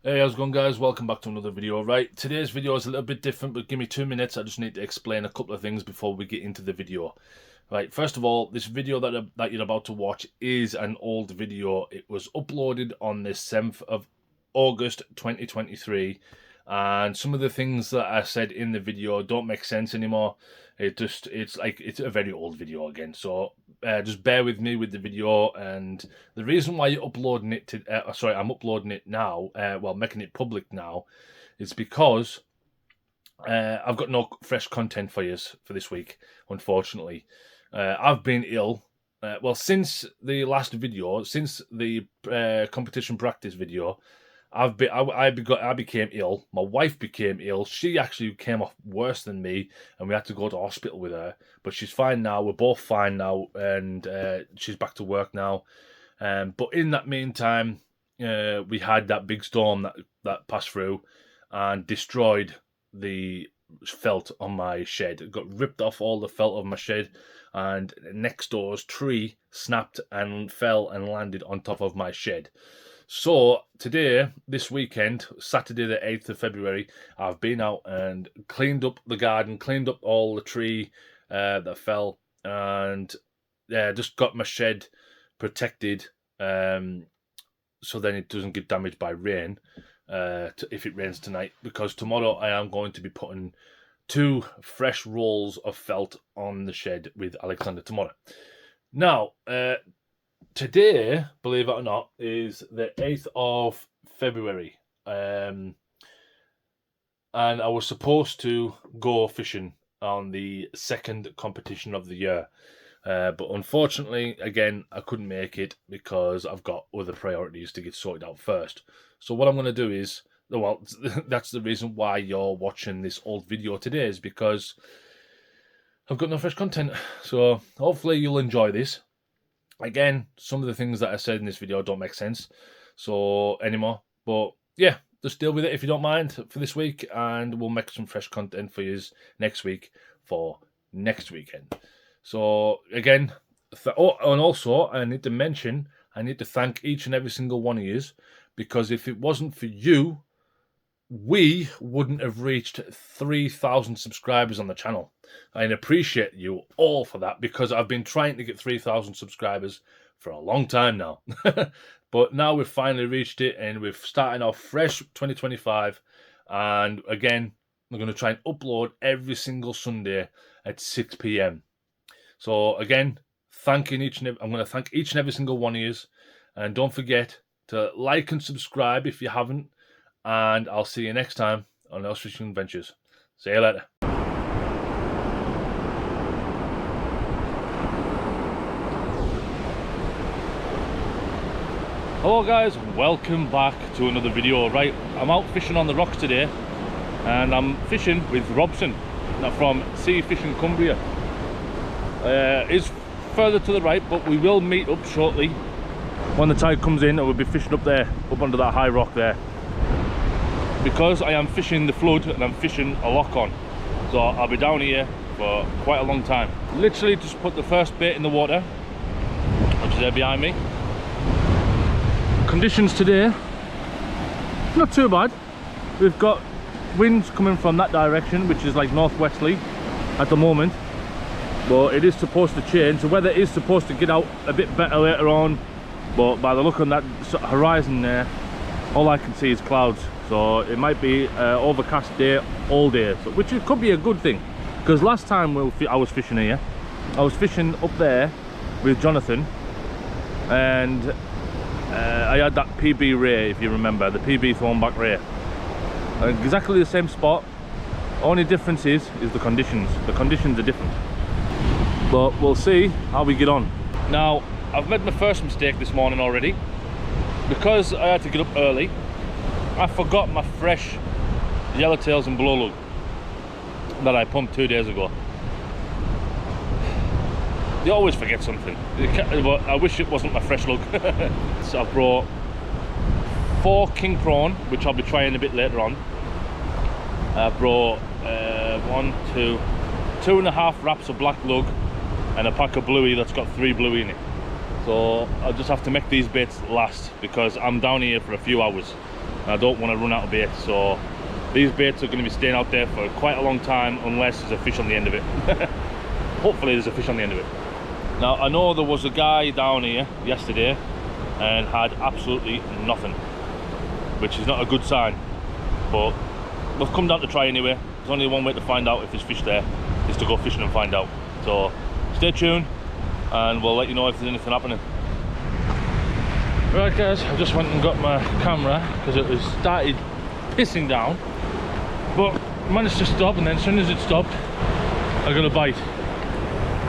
Hey, how's it going, guys? Welcome back to another video. Right, today's video is a little bit different, but give me 2 minutes. I just need to explain a couple of things before we get into the video. Right, first of all, this video that you're about to watch is an old video. It was uploaded on the 7th of August 2023, and some of the things that I said in the video don't make sense anymore. It's a very old video again, so just bear with me with the video. And the reason why you're uploading it to I'm uploading it now, well, making it public now, is because I've got no fresh content for you for this week, unfortunately. I've been ill. Well, since the last video, since the competition practice video, I became ill. My wife became ill. She actually came off worse than me, and we had to go to hospital with her. But she's fine now. We're both fine now, and she's back to work now. But in that meantime, we had that big storm that passed through and destroyed the felt on my shed. It got ripped off all the felt of my shed, and next door's tree snapped and fell and landed on top of my shed. So today, this weekend, Saturday the 8th of February, I've been out and cleaned up the garden, cleaned up all the tree that fell, and just got my shed protected so then it doesn't get damaged by rain if it rains tonight, because tomorrow I am going to be putting 2 fresh rolls of felt on the shed with Alexander tomorrow. Now, today, believe it or not, is the 8th of February. And I was supposed to go fishing on the second competition of the year. But unfortunately, again, I couldn't make it because I've got other priorities to get sorted out first. So what I'm going to do is, well, that's the reason why you're watching this old video today, is because I've got no fresh content. So hopefully you'll enjoy this. Again, some of the things that I said in this video don't make sense anymore. But yeah, just deal with it if you don't mind for this week, and we'll make some fresh content for you next week for next weekend. So again, and also I need to thank each and every single one of you, because if it wasn't for you, we wouldn't have reached 3,000 subscribers on the channel. I appreciate you all for that, because I've been trying to get 3,000 subscribers for a long time now. But now we've finally reached it, and we're starting off fresh 2025. And again, we're going to try and upload every single Sunday at 6 p.m. So again, I'm going to thank each and every single one of you. And don't forget to like and subscribe if you haven't. And I'll see you next time on Earl's Fishing Adventures. See you later. Hello guys, welcome back to another video. Right, I'm out fishing on the rocks today, and I'm fishing with Robson from Sea Fishing Cumbria. It's further to the right, but we will meet up shortly when the tide comes in, and we'll be fishing up there, up under that high rock there. Because I am fishing the flood and I'm fishing a lock on, so I'll be down here for quite a long time. Literally just put the first bait in the water, which is there behind me. Conditions today, not too bad. We've got winds coming from that direction, which is like northwesterly at the moment, but it is supposed to change. The weather is supposed to get out a bit better later on, but by the look on that horizon there, all I can see is clouds. So it might be an overcast day all day, so, which could be a good thing, because last time I was fishing here, I was fishing up there with Jonathan, and I had that PB ray, if you remember, the PB thornback ray. Exactly the same spot, only difference is the conditions. The conditions are different, but we'll see how we get on. Now, I've made my first mistake this morning already, because I had to get up early. I forgot my fresh yellowtails and blow lug that I pumped 2 days ago. You always forget something, but I wish it wasn't my fresh lug. So I've brought 4 king prawn, which I'll be trying a bit later on. I've brought 2.5 wraps of black lug and a pack of bluey that's got 3 bluey in it. So I'll just have to make these baits last, because I'm down here for a few hours. and I don't want to run out of bait, so these baits are going to be staying out there for quite a long time unless there's a fish on the end of it. Hopefully there's a fish on the end of it. Now I know there was a guy down here yesterday and had absolutely nothing, which is not a good sign, but we've come down to try anyway. There's only one way to find out if there's fish there, is to go fishing and find out. So stay tuned and we'll let you know if there's anything happening. Right guys, I just went and got my camera because it was started pissing down, but managed to stop, and then as soon as it stopped I got a bite.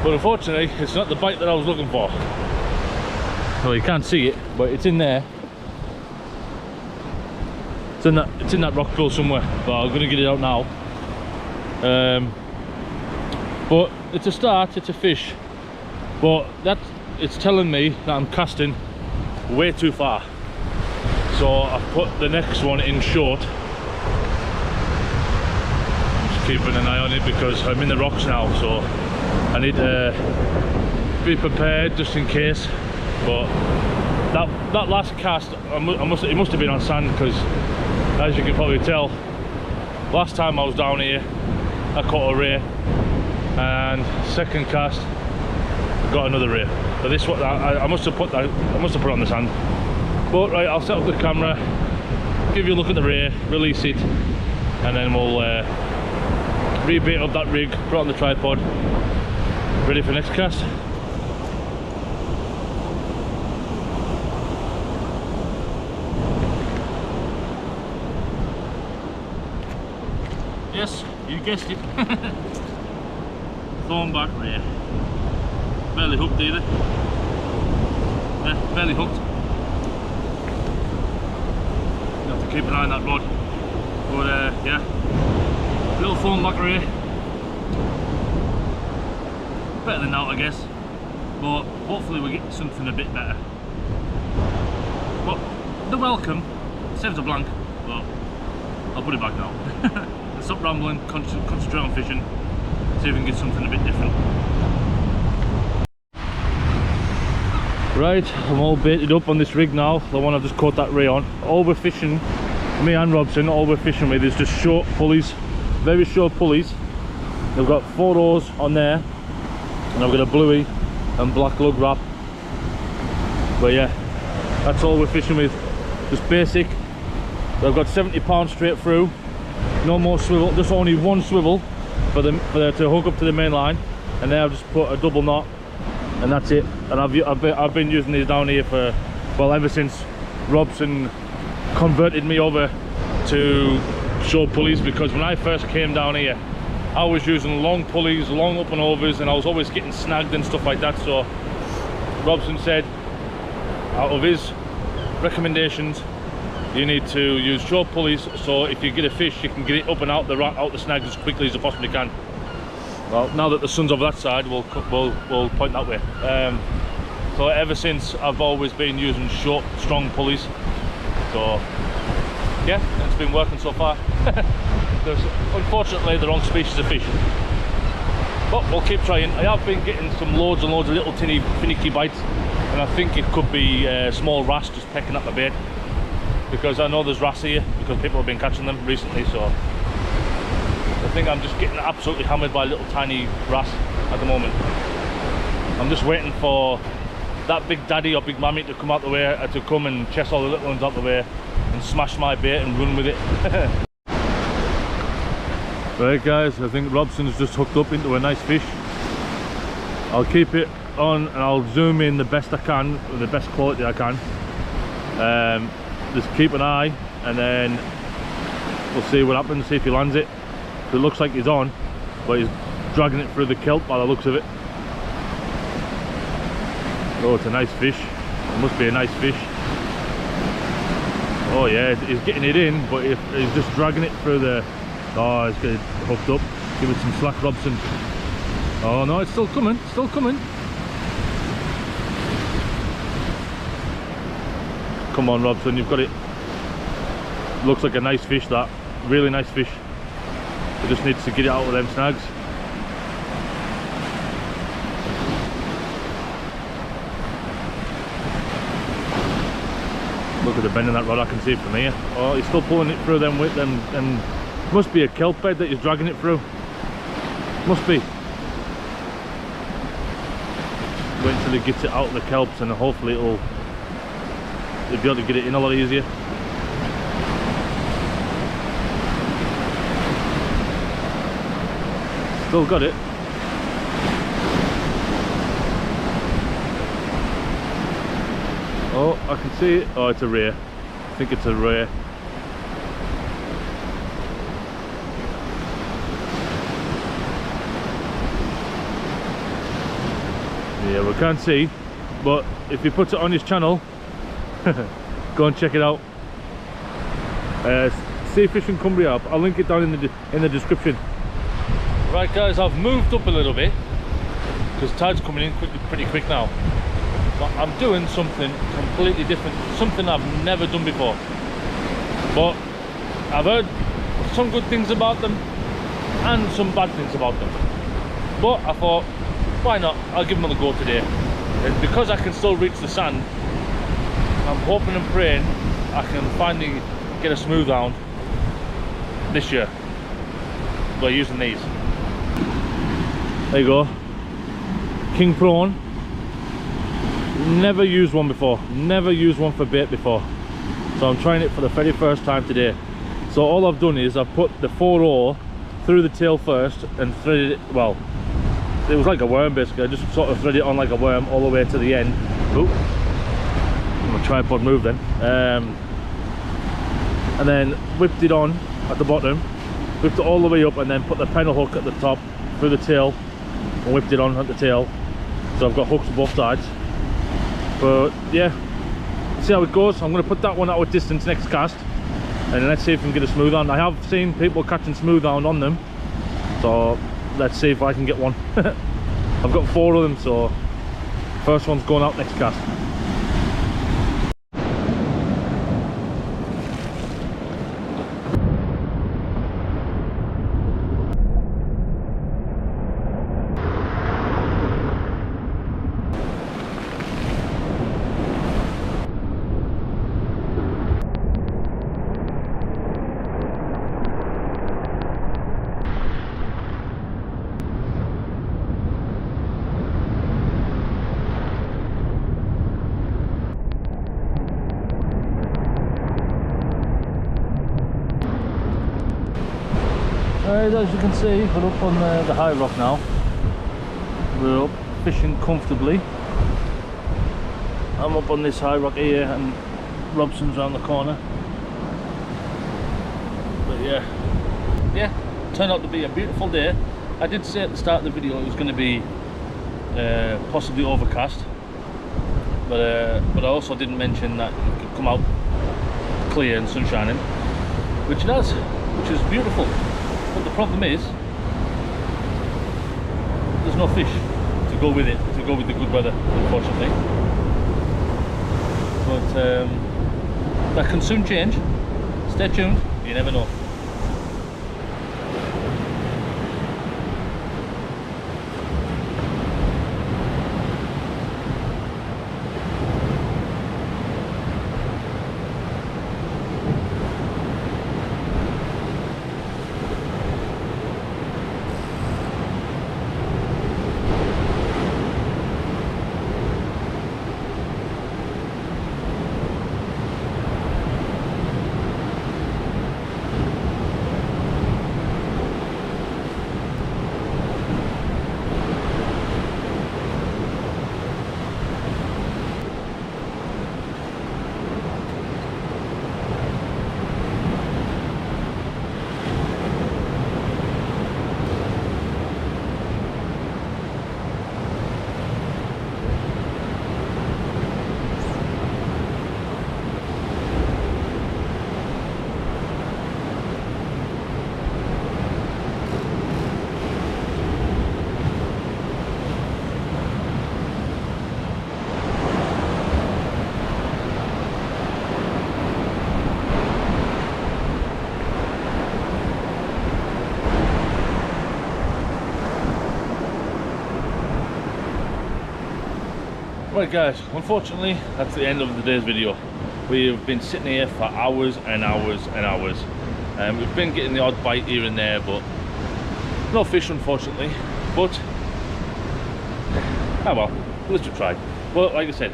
But unfortunately it's not the bite that I was looking for. Well, you can't see it, but it's in there. It's in that rock pool somewhere, but I'm gonna get it out now. But it's a start, it's a fish, but it's telling me that I'm casting way too far. So I've put the next one in short. I'm just keeping an eye on it because I'm in the rocks now, so I need to be prepared just in case. But that last cast, it must have been on sand, because as you can probably tell, last time I was down here I caught a ray, and second cast got another ray. But this one I must have put it on the sand. But right, I'll set up the camera, give you a look at the ray, release it, and then we'll rebait up that rig, put it on the tripod, ready for next cast. Yes, you guessed it. Thornback ray. Barely hooked either. Yeah, barely hooked. You have to keep an eye on that rod. But yeah, little thornback ray. Better than that, I guess. But hopefully we get something a bit better. But they're welcome. Saves a blank, but I'll put it back now. Stop rambling, concentrate on fishing, see if we can get something a bit different. Right, I'm all baited up on this rig now, the one I've just caught that ray on. All we're fishing, me and Robson, all we're fishing with is just short pulleys, very short pulleys. They've got 4 oars on there, and I've got a bluey and black lug wrap. But yeah, that's all we're fishing with, just basic. I've got 70 pounds straight through. No more swivel, just only one swivel for them to hook up to the main line, and then I've just put a double knot, and that's it. And I've been using these down here for, well, ever since Robson converted me over to short pulleys, because when I first came down here I was using long pulleys, long up and overs, and I was always getting snagged and stuff like that. So Robson said, out of his recommendations, you need to use short pulleys, so if you get a fish you can get it up and out the snags as quickly as you possibly can. Well, now that the sun's over that side, we'll point that way. So ever since I've always been using short, strong pulleys. So yeah, it's been working so far. There's unfortunately the wrong species of fish, but we'll keep trying. I have been getting some loads and loads of little tinny finicky bites, and I think it could be small wrasse just pecking at my bait, because I know there's wrasse here because people have been catching them recently. So I think I'm just getting absolutely hammered by little tiny wrasse at the moment. I'm just waiting for that big daddy or big mammy to come out the way, to come and chase all the little ones out the way and smash my bait and run with it. Right guys, I think Robson's just hooked up into a nice fish. I'll keep it on and I'll zoom in the best I can, with the best quality I can. Just keep an eye, and then we'll see what happens, see if he lands it. It looks like he's on, but he's dragging it through the kelp by the looks of it. Oh, it's a nice fish. It must be a nice fish. Oh yeah, he's getting it in, but he's just dragging it through the... Oh, he's getting hooked up. Give it some slack, Robson. Oh no, it's still coming, still coming. Come on Robson, you've got it. Looks like a nice fish, that. Really nice fish. It just needs to get it out of them snags. Look at the bend in that rod, I can see it from here. Oh, he's still pulling it through them with them, and must be a kelp bed that he's dragging it through. Must be. Wait until he gets it out of the kelps, and hopefully he'll be able to get it in a lot easier. Still got it. Oh, I can see it. Oh, it's a rear. I think it's a rear. Yeah, we can't see, but if he puts it on his channel, go and check it out. Sea Fishing Cumbria. I'll link it down in the description. Right, guys, I've moved up a little bit because tide's coming in pretty quick now. But I'm doing something completely different, something I've never done before. But I've heard some good things about them and some bad things about them. But I thought, why not? I'll give them a go today. And because I can still reach the sand, I'm hoping and praying I can finally get a smooth hound this year by using these. There you go. King prawn. Never used one before, never used one for bait before, so I'm trying it for the very first time today. So all I've done is I've put the 4-0 through the tail first and threaded it, well, it was like a worm basically. I just sort of threaded it on like a worm all the way to the end. Oop, my tripod moved then. And then whipped it on at the bottom, whipped it all the way up, and then put the pennel hook at the top through the tail and whipped it on at the tail. So I've got hooks on both sides. But yeah, see how it goes. I'm going to put that one out at distance next cast, and let's see if we can get a smooth hound. I have seen people catching smooth hound on them, so let's see if I can get one. I've got 4 of them, so first one's going out next cast. As you can see, we're up on the high rock now. We're up fishing comfortably. I'm up on this high rock here, and Robson's around the corner. But yeah, turned out to be a beautiful day. I did say at the start of the video it was going to be possibly overcast, but I also didn't mention that it could come out clear and sun shining, which it has, which is beautiful. But the problem is, there's no fish to go with it, to go with the good weather, unfortunately. But that can soon change. Stay tuned, you never know. Right guys, unfortunately that's the end of the day's video. We've been sitting here for hours and hours and hours. We've been getting the odd bite here and there, but no fish unfortunately. But oh well, at least we tried. Well, like I said,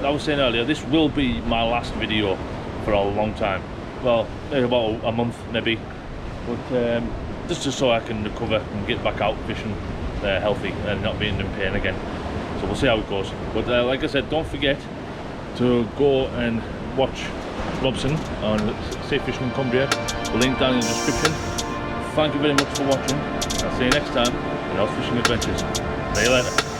I was saying earlier, this will be my last video for a long time. Well, maybe about a month maybe, but just so I can recover and get back out fishing healthy and not being in pain again. So we'll see how it goes. But like I said, don't forget to go and watch Robson on Safe Fishing in Cumbria. The link down in the description. Thank you very much for watching. I'll see you next time in Earl's Fishing Adventures. See you later.